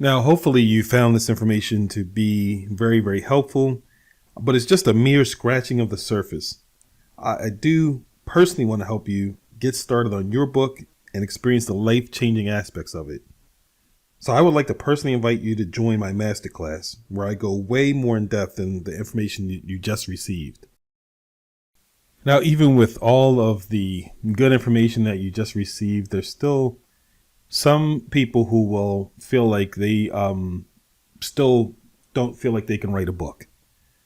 Now, hopefully you found this information to be very, very helpful, but it's just a mere scratching of the surface. I do personally want to help you get started on your book and experience the life-changing aspects of it. So I would like to personally invite you to join my masterclass, where I go way more in depth than the information you just received. Now, even with all of the good information that you just received, there's still some people who will feel like they still don't feel like they can write a book.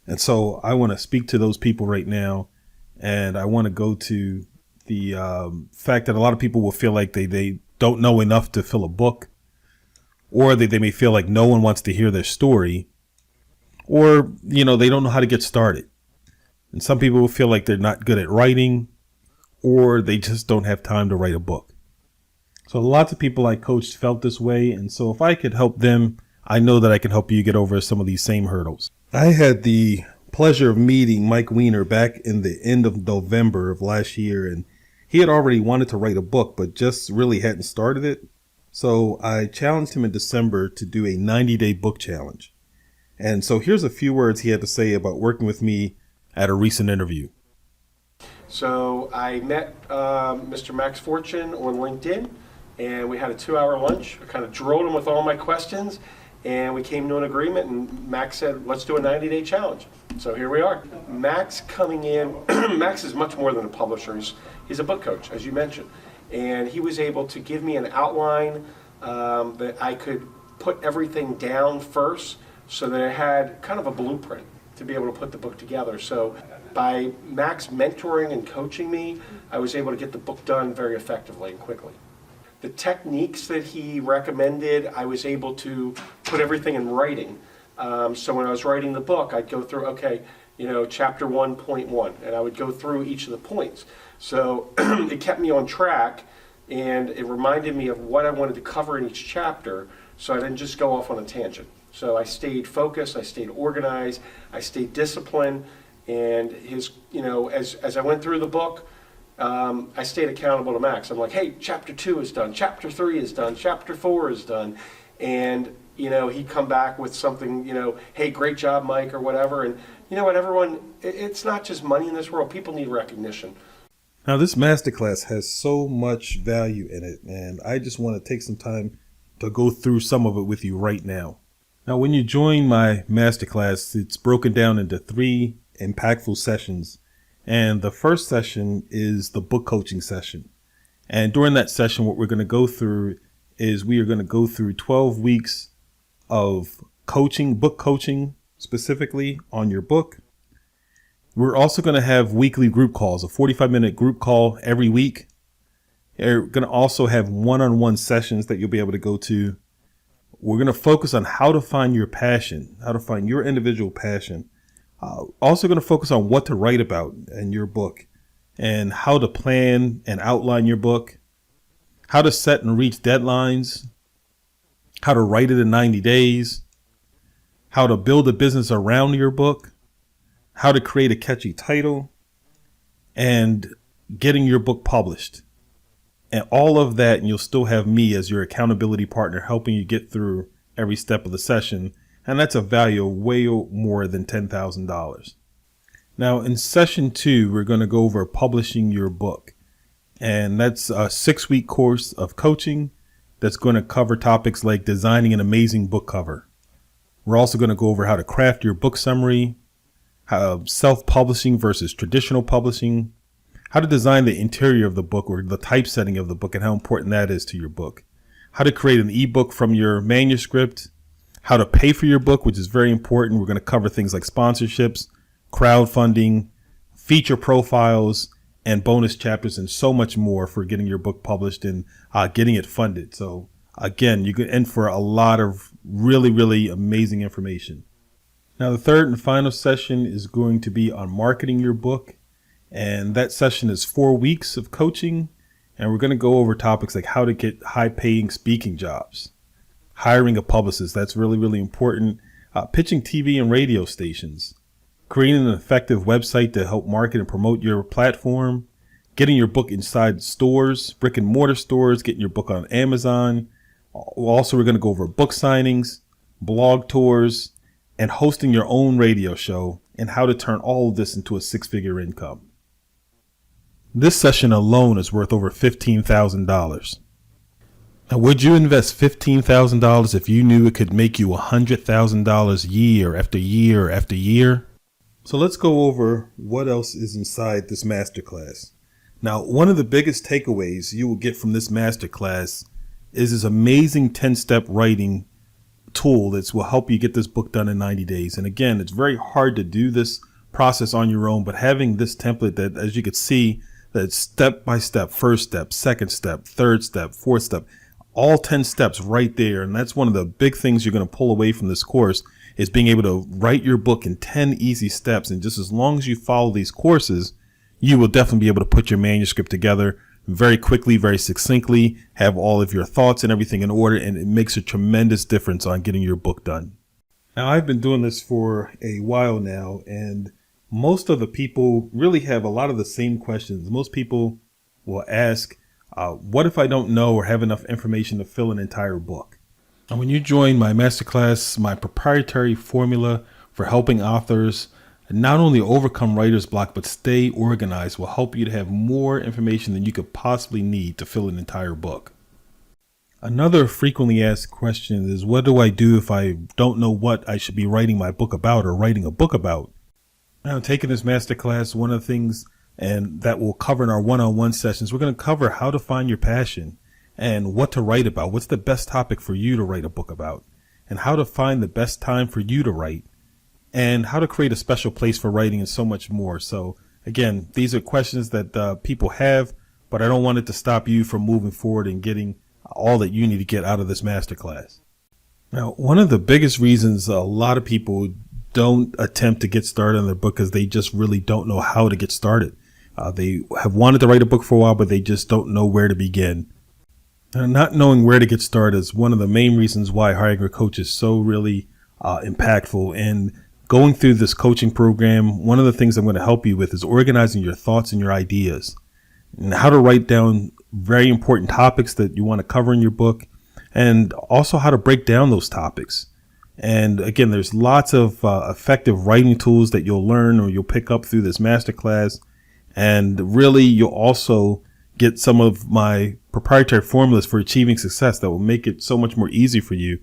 And so I want to speak to those people right now. And I want to go to the fact that a lot of people will feel like they don't know enough to fill a book, or they may feel like no one wants to hear their story, or, they don't know how to get started. And some people will feel like they're not good at writing, or they just don't have time to write a book. So lots of people I coached felt this way. And so if I could help them, I know that I can help you get over some of these same hurdles. I had the pleasure of meeting Mike Weiner back in the end of November of last year. And he had already wanted to write a book, but just really hadn't started it. So I challenged him in December to do a 90-day book challenge. And so here's a few words he had to say about working with me at a recent interview. So I met Mr. Max Fortune on LinkedIn, and we had a 2-hour lunch. I kind of drilled him with all my questions, and we came to an agreement, and Max said, let's do a 90-day challenge. So here we are. Max coming in, Max is much more than a publisher. He's a book coach, as you mentioned. And he was able to give me an outline that I could put everything down first, so that I had kind of a blueprint to be able to put the book together. So by Max mentoring and coaching me, I was able to get the book done very effectively and quickly. The techniques that he recommended, I was able to put everything in writing. So when I was writing the book, I'd go through, chapter 1.1, and I would go through each of the points. So it kept me on track, and it reminded me of what I wanted to cover in each chapter, so I didn't just go off on a tangent. So I stayed focused, I stayed organized, I stayed disciplined, and as I went through the book, I stayed accountable to Max. I'm like, hey, chapter 2 is done, chapter 3 is done, chapter 4 is done, and he'd come back with something, hey, great job, Mike, or whatever. And you know what, everyone, it's not just money in this world. People need recognition. Now, this masterclass has so much value in it, and I just want to take some time to go through some of it with you right now. Now, when you join my masterclass, it's broken down into 3 impactful sessions. And the first session is the book coaching session. And during that session, what we're going to go through is we are going to go through 12 weeks of coaching, book coaching specifically on your book. We're also going to have weekly group calls, a 45-minute group call every week. We're going to also have one-on-one sessions that you'll be able to go to. We're going to focus on how to find your passion, how to find your individual passion. Also going to focus on what to write about in your book, and how to plan and outline your book, how to set and reach deadlines, how to write it in 90 days, how to build a business around your book, how to create a catchy title, and getting your book published. And all of that, and you'll still have me as your accountability partner helping you get through every step of the session. And that's a value of way more than $10,000. Now, in session 2, we're going to go over publishing your book. And that's a 6-week course of coaching that's going to cover topics like designing an amazing book cover. We're also going to go over how to craft your book summary, how self-publishing versus traditional publishing, how to design the interior of the book or the typesetting of the book and how important that is to your book, how to create an ebook from your manuscript, how to pay for your book, which is very important. We're going to cover things like sponsorships, crowdfunding, feature profiles, and bonus chapters, and so much more for getting your book published and getting it funded. So again, you can end for a lot of really, really amazing information. Now, the third and final session is going to be on marketing your book. And that session is 4 weeks of coaching. And we're going to go over topics like how to get high paying speaking jobs, hiring a publicist. That's really, really important. Pitching TV and radio stations, creating an effective website to help market and promote your platform, getting your book inside stores, brick and mortar stores, getting your book on Amazon, Also, we're going to go over book signings, blog tours, and hosting your own radio show, and how to turn all of this into a six-figure income. This session alone is worth over $15,000. Now, would you invest $15,000 if you knew it could make you $100,000 year after year after year? So let's go over what else is inside this masterclass. Now, one of the biggest takeaways you will get from this masterclass is this amazing 10-step writing tool that will help you get this book done in 90 days. And again, it's very hard to do this process on your own, but having this template that, as you can see, that step by step, first step, second step, third step, fourth step, all 10 steps right there. And that's one of the big things you're going to pull away from this course is being able to write your book in 10 easy steps. And just as long as you follow these courses, you will definitely be able to put your manuscript together very quickly, very succinctly, have all of your thoughts and everything in order, and it makes a tremendous difference on getting your book done. Now, I've been doing this for a while now, and most of the people really have a lot of the same questions. Most people will ask, what if I don't know or have enough information to fill an entire book? And when you join my masterclass, my proprietary formula for helping authors not only overcome writer's block, but stay organized will help you to have more information than you could possibly need to fill an entire book. Another frequently asked question is, what do I do if I don't know what I should be writing my book about or writing a book about? Now, taking this masterclass, one of the things and that we'll cover in our one-on-one sessions, we're going to cover how to find your passion and what to write about. What's the best topic for you to write a book about, and how to find the best time for you to write, and how to create a special place for writing, and so much more. So again, these are questions that people have, but I don't want it to stop you from moving forward and getting all that you need to get out of this masterclass. Now, one of the biggest reasons a lot of people don't attempt to get started on their book is they just really don't know how to get started. They have wanted to write a book for a while, but they just don't know where to begin. And not knowing where to get started is one of the main reasons why hiring a coach is so really impactful. And going through this coaching program, one of the things I'm going to help you with is organizing your thoughts and your ideas, and how to write down very important topics that you want to cover in your book, and also how to break down those topics. And again, there's lots of effective writing tools that you'll learn or you'll pick up through this masterclass. And really, you'll also get some of my proprietary formulas for achieving success that will make it so much more easy for you.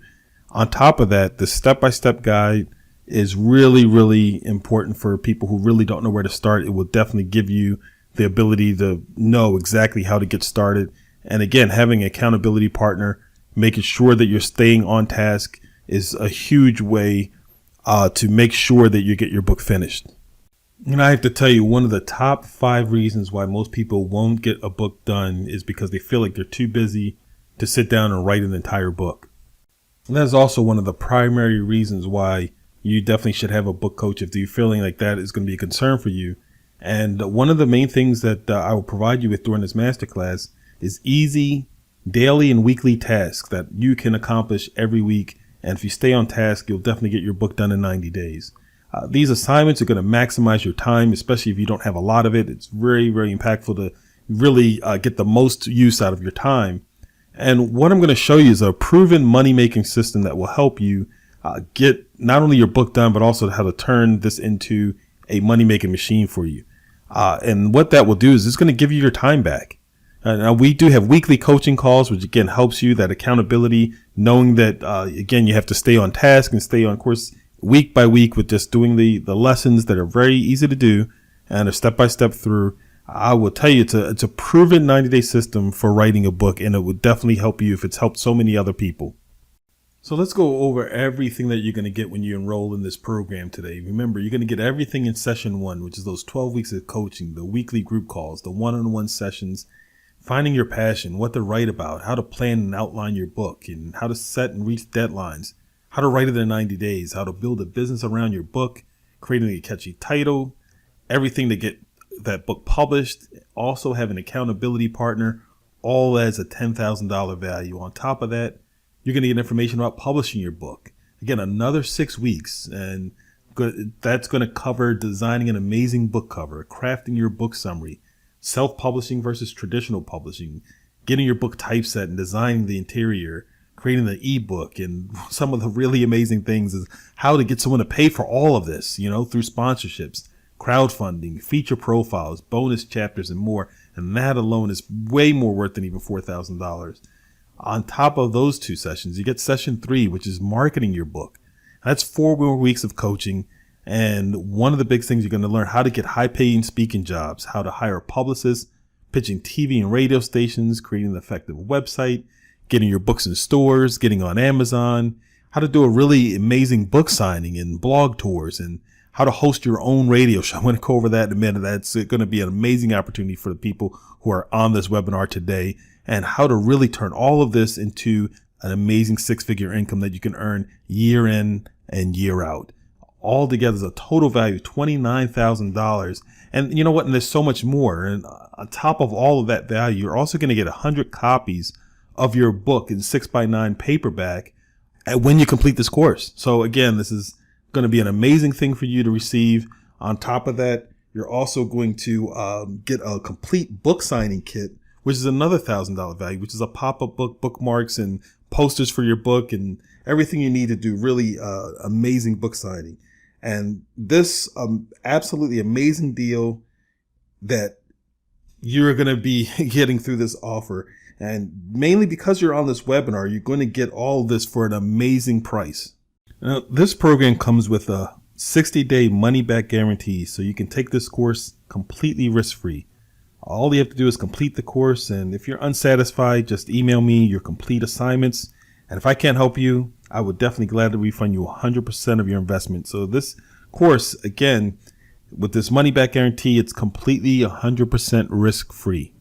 On top of that, the step-by-step guide is really, really important for people who really don't know where to start. It will definitely give you the ability to know exactly how to get started. And again, having an accountability partner, making sure that you're staying on task is a huge way to make sure that you get your book finished. And I have to tell you, one of the top 5 reasons why most people won't get a book done is because they feel like they're too busy to sit down and write an entire book. And that is also one of the primary reasons why you definitely should have a book coach if you're feeling like that is going to be a concern for you. And one of the main things that I will provide you with during this masterclass is easy daily and weekly tasks that you can accomplish every week. And if you stay on task, you'll definitely get your book done in 90 days. These assignments are going to maximize your time, especially if you don't have a lot of it. It's very, very impactful to really get the most use out of your time. And what I'm going to show you is a proven money-making system that will help you get not only your book done, but also how to turn this into a money-making machine for you. And what that will do is it's going to give you your time back. Now, we do have weekly coaching calls, which again helps you that accountability, knowing that, again, you have to stay on task and stay on course week by week with just doing the lessons that are very easy to do and are step-by-step through. I will tell you, it's a proven 90-day system for writing a book, and it would definitely help you if it's helped so many other people. So let's go over everything that you're going to get when you enroll in this program today. Remember, you're going to get everything in session 1, which is those 12 weeks of coaching, the weekly group calls, the one-on-one sessions, finding your passion, what to write about, how to plan and outline your book, and how to set and reach deadlines, how to write it in 90 days, how to build a business around your book, creating a catchy title, everything to get that book published, also have an accountability partner, all as a $10,000 value. On top of that, you're going to get information about publishing your book. Again, another 6 weeks, and that's going to cover designing an amazing book cover, crafting your book summary, self-publishing versus traditional publishing, getting your book typeset and designing the interior, creating the ebook, and some of the really amazing things is how to get someone to pay for all of this, through sponsorships, crowdfunding, feature profiles, bonus chapters, and more. And that alone is way more worth than even $4,000. On top of those 2 sessions, you get session 3, which is marketing your book. That's 4 more weeks of coaching. And one of the big things you're going to learn how to get high paying speaking jobs, how to hire a publicist, pitching TV and radio stations, creating an effective website, getting your books in stores, getting on Amazon, how to do a really amazing book signing and blog tours, and how to host your own radio show. I'm going to go over that in a minute. That's going to be an amazing opportunity for the people who are on this webinar today, and how to really turn all of this into an amazing 6-figure income that you can earn year in and year out. All together is a total value of $29,000. And you know what? And there's so much more. And on top of all of that value, you're also going to get 100 copies of your book in 6x9 paperback when you complete this course. So again, this is going to be an amazing thing for you to receive. On top of that, you're also going to get a complete book signing kit, which is another $1,000 value, which is a pop-up book, bookmarks, and posters for your book, and everything you need to do really amazing book signing. And this absolutely amazing deal that you're going to be getting through this offer. And mainly because you're on this webinar, you're going to get all of this for an amazing price. Now, this program comes with a 60-day money-back guarantee, so you can take this course completely risk-free. All you have to do is complete the course, and if you're unsatisfied, just email me your complete assignments. And if I can't help you, I would definitely gladly refund you 100% of your investment. So this course, again, with this money-back guarantee, it's completely 100% risk-free.